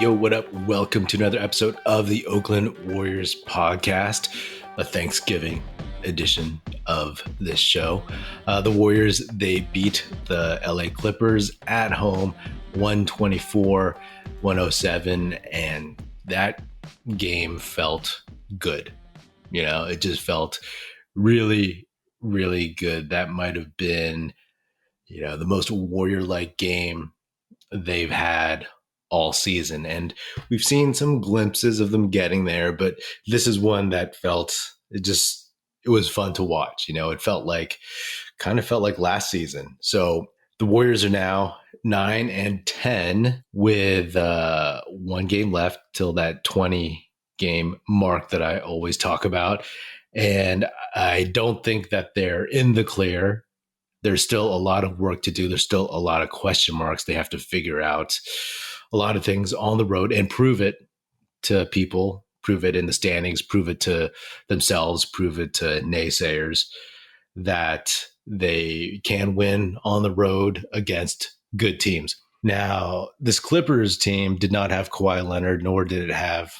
Yo, what up? Welcome to another episode of the Oakland Warriors podcast, a Thanksgiving edition of this show. The Warriors, they beat the LA Clippers at home 124-107, and that game felt good. You know, it just felt really, really good. That might have been, the most Warrior-like game they've had all season. And we've seen some glimpses of them getting there, but this is one that it was fun to watch. It kind of felt like last season. So the Warriors are now 9-10 with one game left till that 20 game mark that I always talk about. And I don't think that they're in the clear. There's still a lot of work to do. There's still a lot of question marks. They have to figure out a lot of things on the road and prove it to people, prove it in the standings, prove it to themselves, prove it to naysayers that they can win on the road against good teams. Now, this Clippers team did not have Kawhi Leonard, nor did it have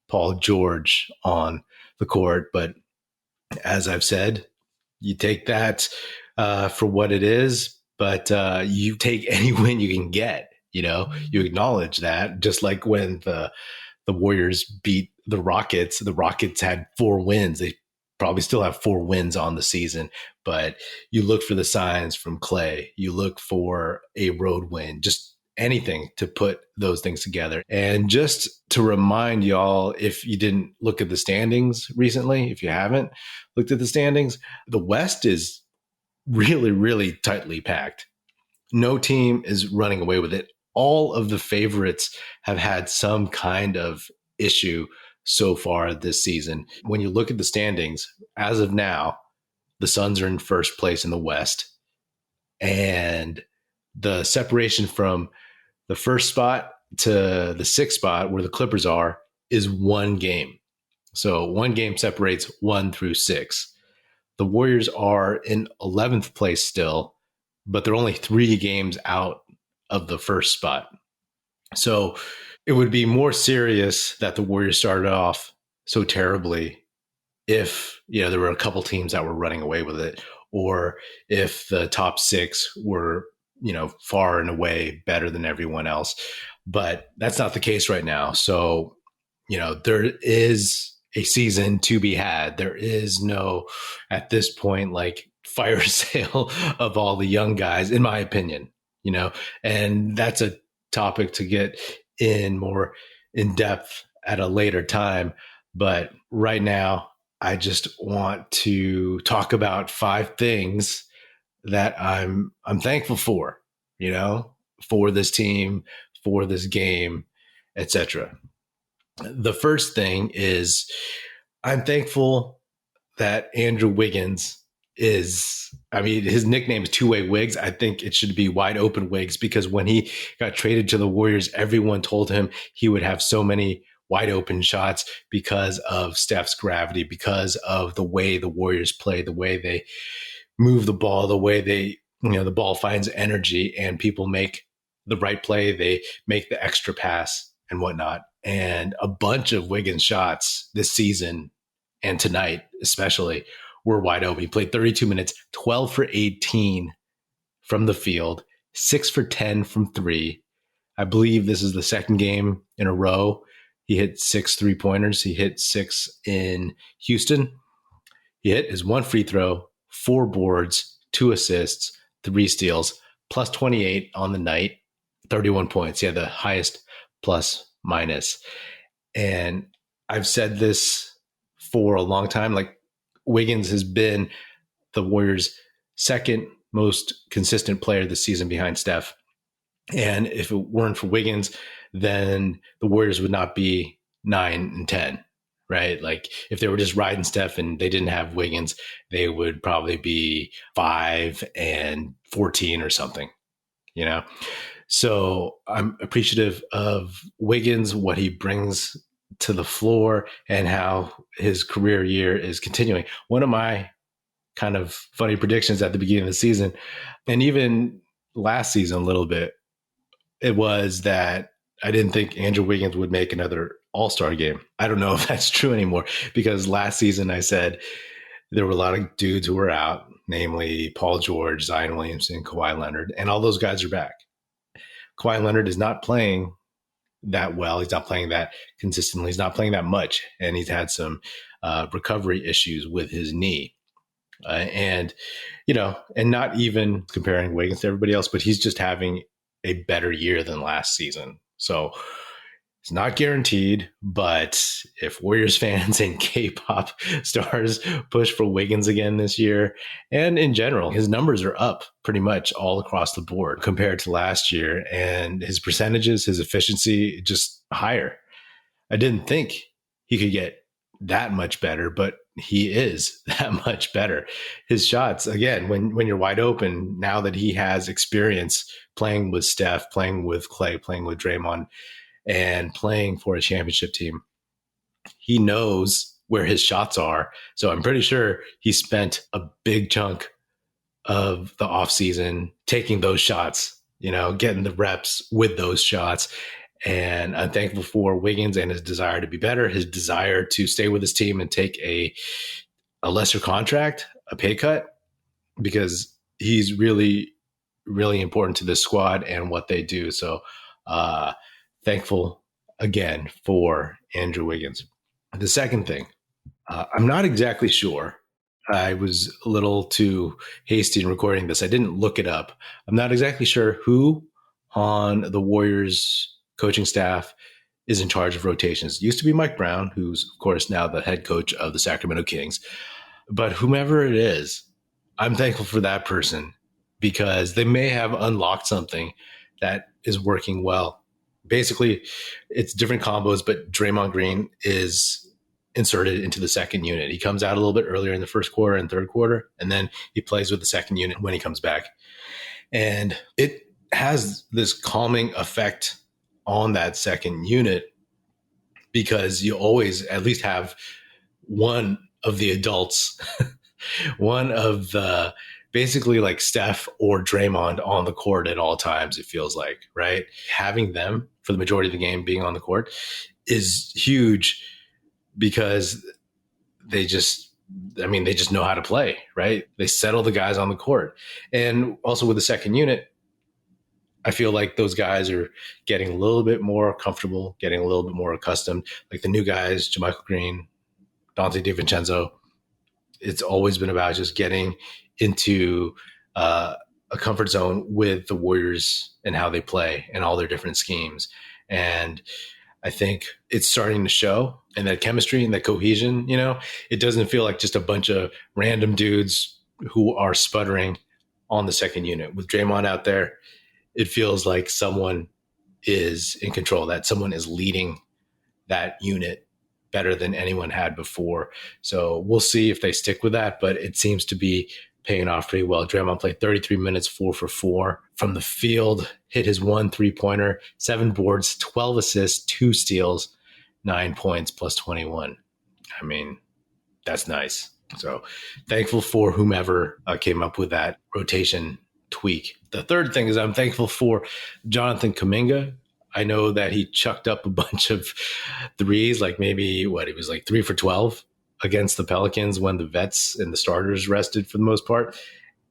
Paul George on the court. But as I've said, you take that for what it is, but you take any win you can get. You acknowledge that, just like when the Warriors beat the Rockets had 4 wins. They probably still have 4 wins on the season, but you look for the signs from Klay. You look for a road win, just anything to put those things together. And just to remind y'all, if you didn't look at the standings recently, if you haven't looked at the standings, the West is really, really tightly packed. No team is running away with it. All of the favorites have had some kind of issue so far this season. When you look at the standings, as of now, the Suns are in first place in the West. And the separation from the first spot to the 6th spot, where the Clippers are, is 1 game. So 1 game separates 1 through 6. The Warriors are in 11th place still, but they're only 3 games out of the first spot. So it would be more serious that the Warriors started off so terribly if, there were a couple teams that were running away with it, or if the top 6 were, far and away better than everyone else. But that's not the case right now. So, there is a season to be had. There is no, at this point, fire sale of all the young guys, in my opinion. And that's a topic to get in more in depth at a later time. But right now, I just want to talk about 5 things that I'm thankful for, for this team, for this game, etc. The first thing is I'm thankful that Andrew Wiggins his nickname is two-way Wiggs. I think it should be wide open Wiggs, because when he got traded to the Warriors, everyone told him he would have so many wide open shots because of Steph's gravity, because of the way the Warriors play, the way they move the ball, the way they, the ball finds energy and people make the right play. They make the extra pass and whatnot. And a bunch of Wiggins shots this season, and tonight especially, were wide open. He played 32 minutes, 12 for 18 from the field, 6 for 10 from 3. I believe this is the second game in a row he hit 6 3-pointers. He hit 6 in Houston. He hit his 1 free throw, 4 boards, 2 assists, 3 steals, plus 28 on the night, 31 points. He had the highest plus minus. And I've said this for a long time, Wiggins has been the Warriors' second most consistent player this season behind Steph. And if it weren't for Wiggins, then the Warriors would not be 9-10, right? If they were just riding Steph and they didn't have Wiggins, they would probably be 5-14 or something, So I'm appreciative of Wiggins, what he brings to the floor, and how his career year is continuing. One of my kind of funny predictions at the beginning of the season, and even last season a little bit, it was that I didn't think Andrew Wiggins would make another All-Star game. I don't know if that's true anymore, because last season I said there were a lot of dudes who were out, namely Paul George, Zion Williamson, Kawhi Leonard, and all those guys are back. Kawhi Leonard is not playing that well. He's not playing that consistently. He's not playing that much, and he's had some recovery issues with his knee. And, and not even comparing Wiggins to everybody else, but he's just having a better year than last season. So it's not guaranteed, but if Warriors fans and K-pop stars push for Wiggins again this year, and in general, his numbers are up pretty much all across the board compared to last year, and his percentages, his efficiency, just higher. I didn't think he could get that much better, but he is that much better. His shots, again, when you're wide open, now that he has experience playing with Steph, playing with Klay, playing with Draymond, and playing for a championship team, he knows where his shots are. So I'm pretty sure he spent a big chunk of the offseason taking those shots, getting the reps with those shots. And I'm thankful for Wiggins and his desire to be better, his desire to stay with his team and take a lesser contract, a pay cut, because he's really, really important to this squad and what they do. So thankful again for Andrew Wiggins. The second thing, I'm not exactly sure. I was a little too hasty in recording this. I didn't look it up. I'm not exactly sure who on the Warriors coaching staff is in charge of rotations. It used to be Mike Brown, who's, of course, now the head coach of the Sacramento Kings. But whomever it is, I'm thankful for that person, because they may have unlocked something that is working well. Basically, it's different combos, but Draymond Green is inserted into the second unit. He comes out a little bit earlier in the first quarter and third quarter, and then he plays with the second unit when he comes back. And it has this calming effect on that second unit, because you always at least have one of the adults, one of the basically like Steph or Draymond on the court at all times, it feels like, right? Having them for the majority of the game being on the court is huge, because they just know how to play, right? They settle the guys on the court. And also with the second unit, I feel like those guys are getting a little bit more comfortable, getting a little bit more accustomed. Like the new guys, JaMychal Green, Dante DiVincenzo, it's always been about just getting into a comfort zone with the Warriors and how they play and all their different schemes. And I think it's starting to show, and that chemistry and that cohesion, it doesn't feel like just a bunch of random dudes who are sputtering on the second unit. With Draymond out there, it feels like someone is in control, that someone is leading that unit better than anyone had before. So we'll see if they stick with that, but it seems to be paying off pretty well. Draymond played 33 minutes, 4 for 4 from the field, hit his 1 3-pointer, 7 boards, 12 assists, 2 steals, 9 points, plus 21. I mean, that's nice. So thankful for whomever came up with that rotation tweak. The third thing is I'm thankful for Jonathan Kuminga. I know that he chucked up a bunch of threes, like maybe it was like 3 for 12 against the Pelicans when the vets and the starters rested for the most part.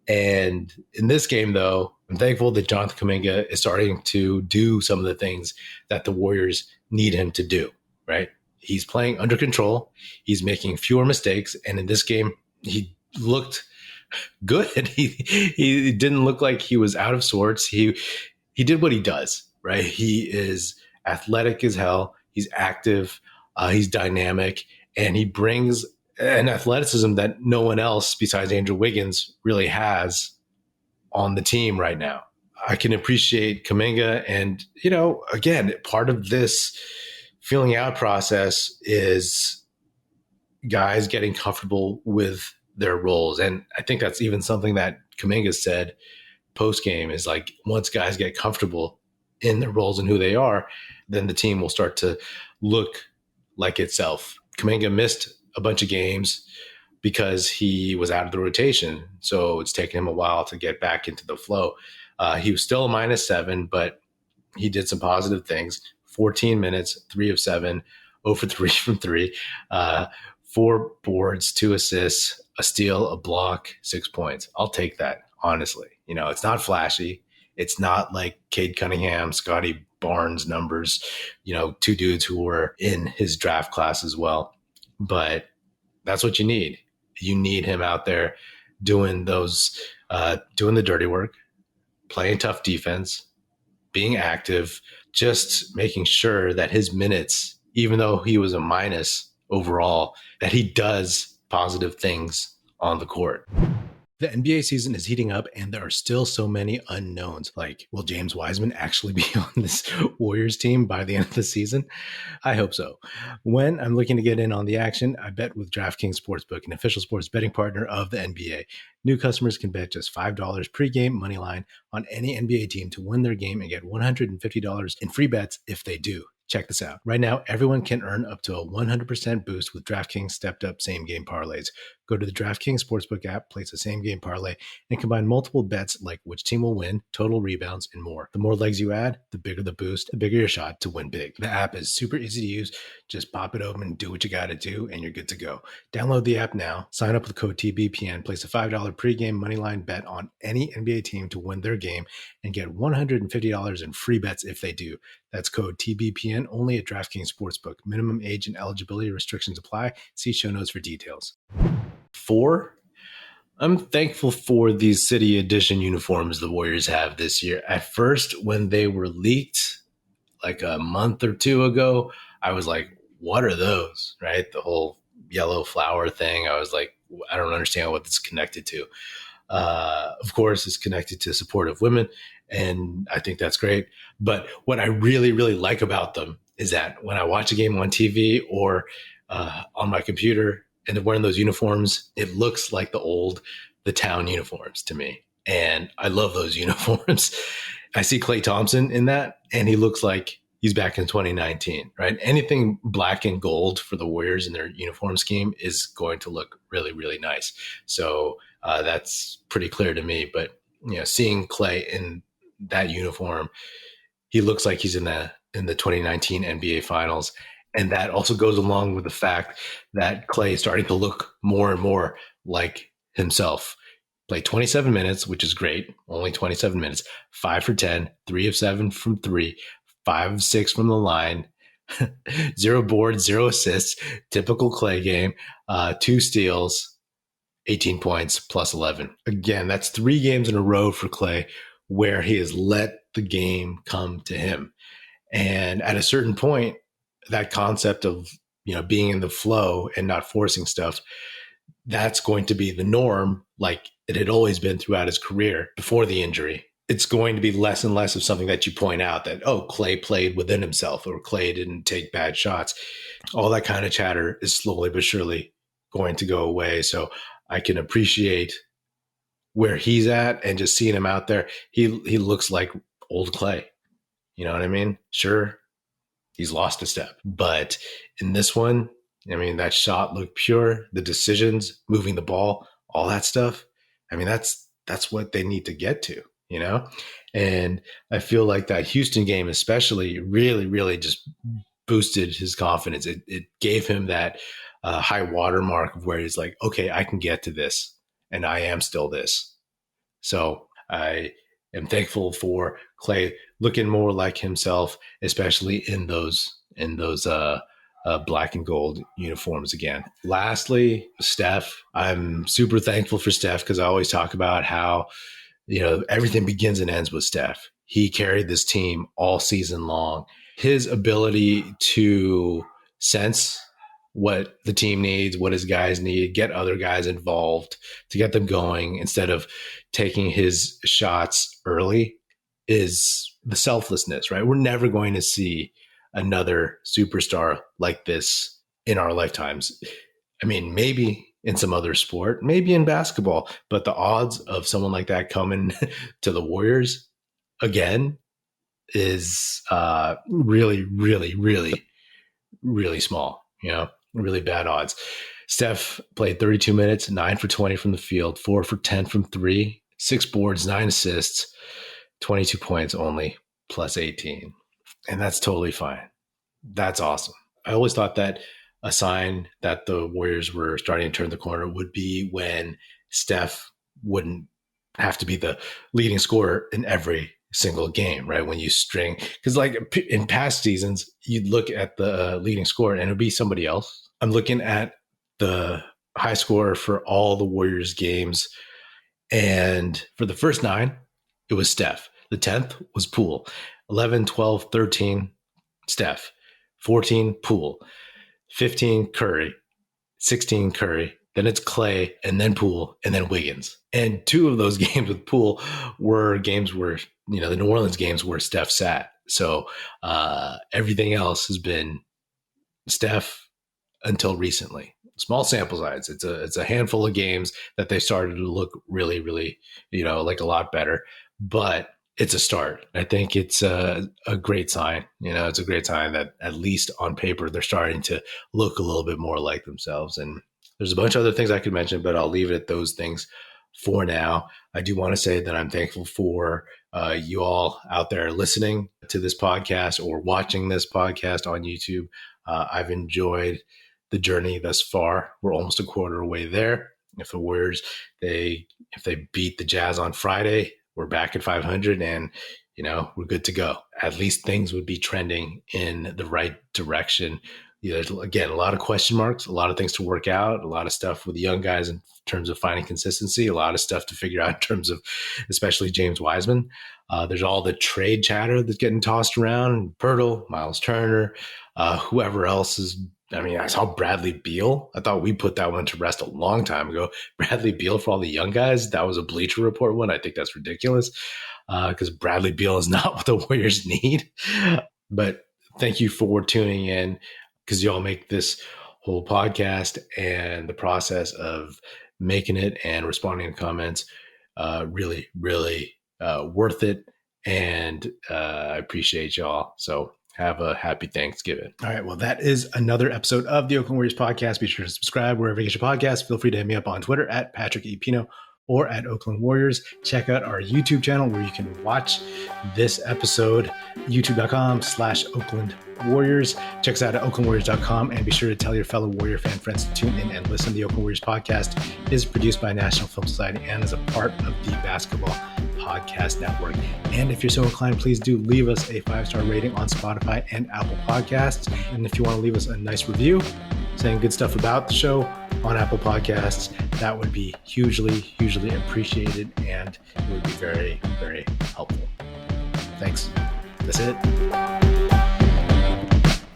And in this game, though, I'm thankful that Jonathan Kuminga is starting to do some of the things that the Warriors need him to do, right? He's playing under control. He's making fewer mistakes. And in this game, he looked good. He didn't look like he was out of sorts. He did what he does, right? He is athletic as hell. He's active. He's dynamic. And he brings an athleticism that no one else besides Andrew Wiggins really has on the team right now. I can appreciate Kuminga. And, again, part of this feeling out process is guys getting comfortable with their roles. And I think that's even something that Kuminga said post-game is like, once guys get comfortable in their roles and who they are, then the team will start to look like itself. Kuminga missed a bunch of games because he was out of the rotation. So it's taken him a while to get back into the flow. He was still a -7, but he did some positive things. 14 minutes, 3 of 7, 0 for 3 from 3, 4 boards, 2 assists, a steal, a block, 6 points. I'll take that, honestly. It's not flashy. It's not like Cade Cunningham, Scotty Barnes numbers, 2 dudes who were in his draft class as well. But that's what you need. You need him out there doing doing the dirty work, playing tough defense, being active, just making sure that his minutes, even though he was a minus overall, that he does positive things on the court. The NBA season is heating up, and there are still so many unknowns. Like, will James Wiseman actually be on this Warriors team by the end of the season? I hope so. When I'm looking to get in on the action, I bet with DraftKings Sportsbook, an official sports betting partner of the NBA. New customers can bet just $5 pregame moneyline on any NBA team to win their game and get $150 in free bets if they do. Check this out. Right now, everyone can earn up to a 100% boost with DraftKings stepped up same game parlays. Go to the DraftKings Sportsbook app, place a same game parlay, and combine multiple bets like which team will win, total rebounds, and more. The more legs you add, the bigger the boost, the bigger your shot to win big. The app is super easy to use. Just pop it open, do what you got to do, and you're good to go. Download the app now, sign up with code TBPN, place a $5 pregame moneyline bet on any NBA team to win their game, and get $150 in free bets if they do. That's code TBPN only at DraftKings Sportsbook. Minimum age and eligibility restrictions apply. See show notes for details. 4, I'm thankful for these City Edition uniforms the Warriors have this year. At first, when they were leaked like a month or 2 ago, I was like, what are those, right? The whole yellow flower thing. I was like, I don't understand what it's connected to. Of course, it's connected to supportive women, and I think that's great. But what I really, really like about them is that when I watch a game on TV or on my computer and they're wearing those uniforms, it looks like the town uniforms to me. And I love those uniforms. I see Klay Thompson in that, and he looks like he's back in 2019, right? Anything black and gold for the Warriors in their uniform scheme is going to look really, really nice. So that's pretty clear to me. But seeing Klay in that uniform, he looks like he's in the 2019 NBA Finals. And that also goes along with the fact that Klay is starting to look more and more like himself. Played 27 minutes, which is great. Only 27 minutes. 5 for 10, 3 of 7 from 3, 5 of 6 from the line, 0 boards, 0 assists. Typical Klay game. 2 steals, 18 points, plus 11. Again, that's 3 games in a row for Klay where he has let the game come to him. And at a certain point, that concept of being in the flow and not forcing stuff, that's going to be the norm, like it had always been throughout his career before the injury. It's going to be less and less of something that you point out that, oh, Klay played within himself or Klay didn't take bad shots. All that kind of chatter is slowly but surely going to go away. So I can appreciate where he's at and just seeing him out there. He looks like old Klay. You know what I mean? Sure, he's lost a step. But in this one, I mean, that shot looked pure. The decisions, moving the ball, all that stuff. I mean, that's what they need to get to, And I feel like that Houston game especially really, really just boosted his confidence. It gave him that high watermark of where he's like, okay, I can get to this, and I am still this. So I am thankful for Klay looking more like himself, especially in those black and gold uniforms again. Lastly, Steph. I'm super thankful for Steph because I always talk about how, everything begins and ends with Steph. He carried this team all season long. His ability to sense what the team needs, what his guys need, get other guys involved to get them going instead of taking his shots early is the selflessness, right? We're never going to see another superstar like this in our lifetimes. I mean, maybe in some other sport, maybe in basketball, but the odds of someone like that coming to the Warriors again is really, really, really, really small, really bad odds. Steph played 32 minutes, 9 for 20 from the field, 4 for 10 from 3, 6 boards, 9 assists, 22 points only, plus 18. And that's totally fine. That's awesome. I always thought that a sign that the Warriors were starting to turn the corner would be when Steph wouldn't have to be the leading scorer in every single game, right? When you string, because like in past seasons, you'd look at the leading scorer and it would be somebody else. I'm looking at the high scorer for all the Warriors games. And for the first 9, it was Steph. The 10th was Poole. 11, 12, 13, Steph. 14, Poole. 15, Curry. 16, Curry. Then it's Klay, and then Poole, and then Wiggins. And 2 of those games with Poole were games where, the New Orleans games where Steph sat. So everything else has been Steph until recently. Small sample size. It's a handful of games that they started to look really, really, like a lot better. But it's a start. I think it's a great sign. It's a great sign that at least on paper they're starting to look a little bit more like themselves. And there's a bunch of other things I could mention, but I'll leave it at those things for now. I do want to say that I'm thankful for you all out there listening to this podcast or watching this podcast on YouTube. I've enjoyed the journey thus far. We're almost a quarter away there. If the Warriors, if they beat the Jazz on Friday, we're back at 500 and, we're good to go. At least things would be trending in the right direction. Again, a lot of question marks, a lot of things to work out, a lot of stuff with the young guys in terms of finding consistency, a lot of stuff to figure out in terms of especially James Wiseman. There's all the trade chatter that's getting tossed around, Pirtle, Miles Turner, whoever else is. I saw Bradley Beal. I thought we put that one to rest a long time ago. Bradley Beal for all the young guys. That was a Bleacher Report one. I think that's ridiculous because Bradley Beal is not what the Warriors need. But thank you for tuning in because you all make this whole podcast and the process of making it and responding to comments really, really worth it. And I appreciate y'all. So have a happy Thanksgiving. All right. Well, that is another episode of the Oakland Warriors podcast. Be sure to subscribe wherever you get your podcast. Feel free to hit me up on Twitter at Patrick E. Pino or at Oakland Warriors. Check out our YouTube channel where you can watch this episode, youtube.com/Oakland Warriors. Check us out at oaklandwarriors.com and be sure to tell your fellow Warrior fan friends to tune in and listen. The Oakland Warriors podcast is produced by National Film Society and is a part of the Basketball Podcast Network. And if you're so inclined, please do leave us a 5-star rating on Spotify and Apple Podcasts. And if you want to leave us a nice review saying good stuff about the show on Apple Podcasts, that would be hugely, hugely appreciated and it would be very, very helpful. Thanks. That's it.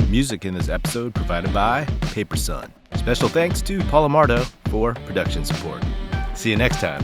Music in this episode provided by Paper Sun. Special thanks to Paul Amardo for production support. See you next time.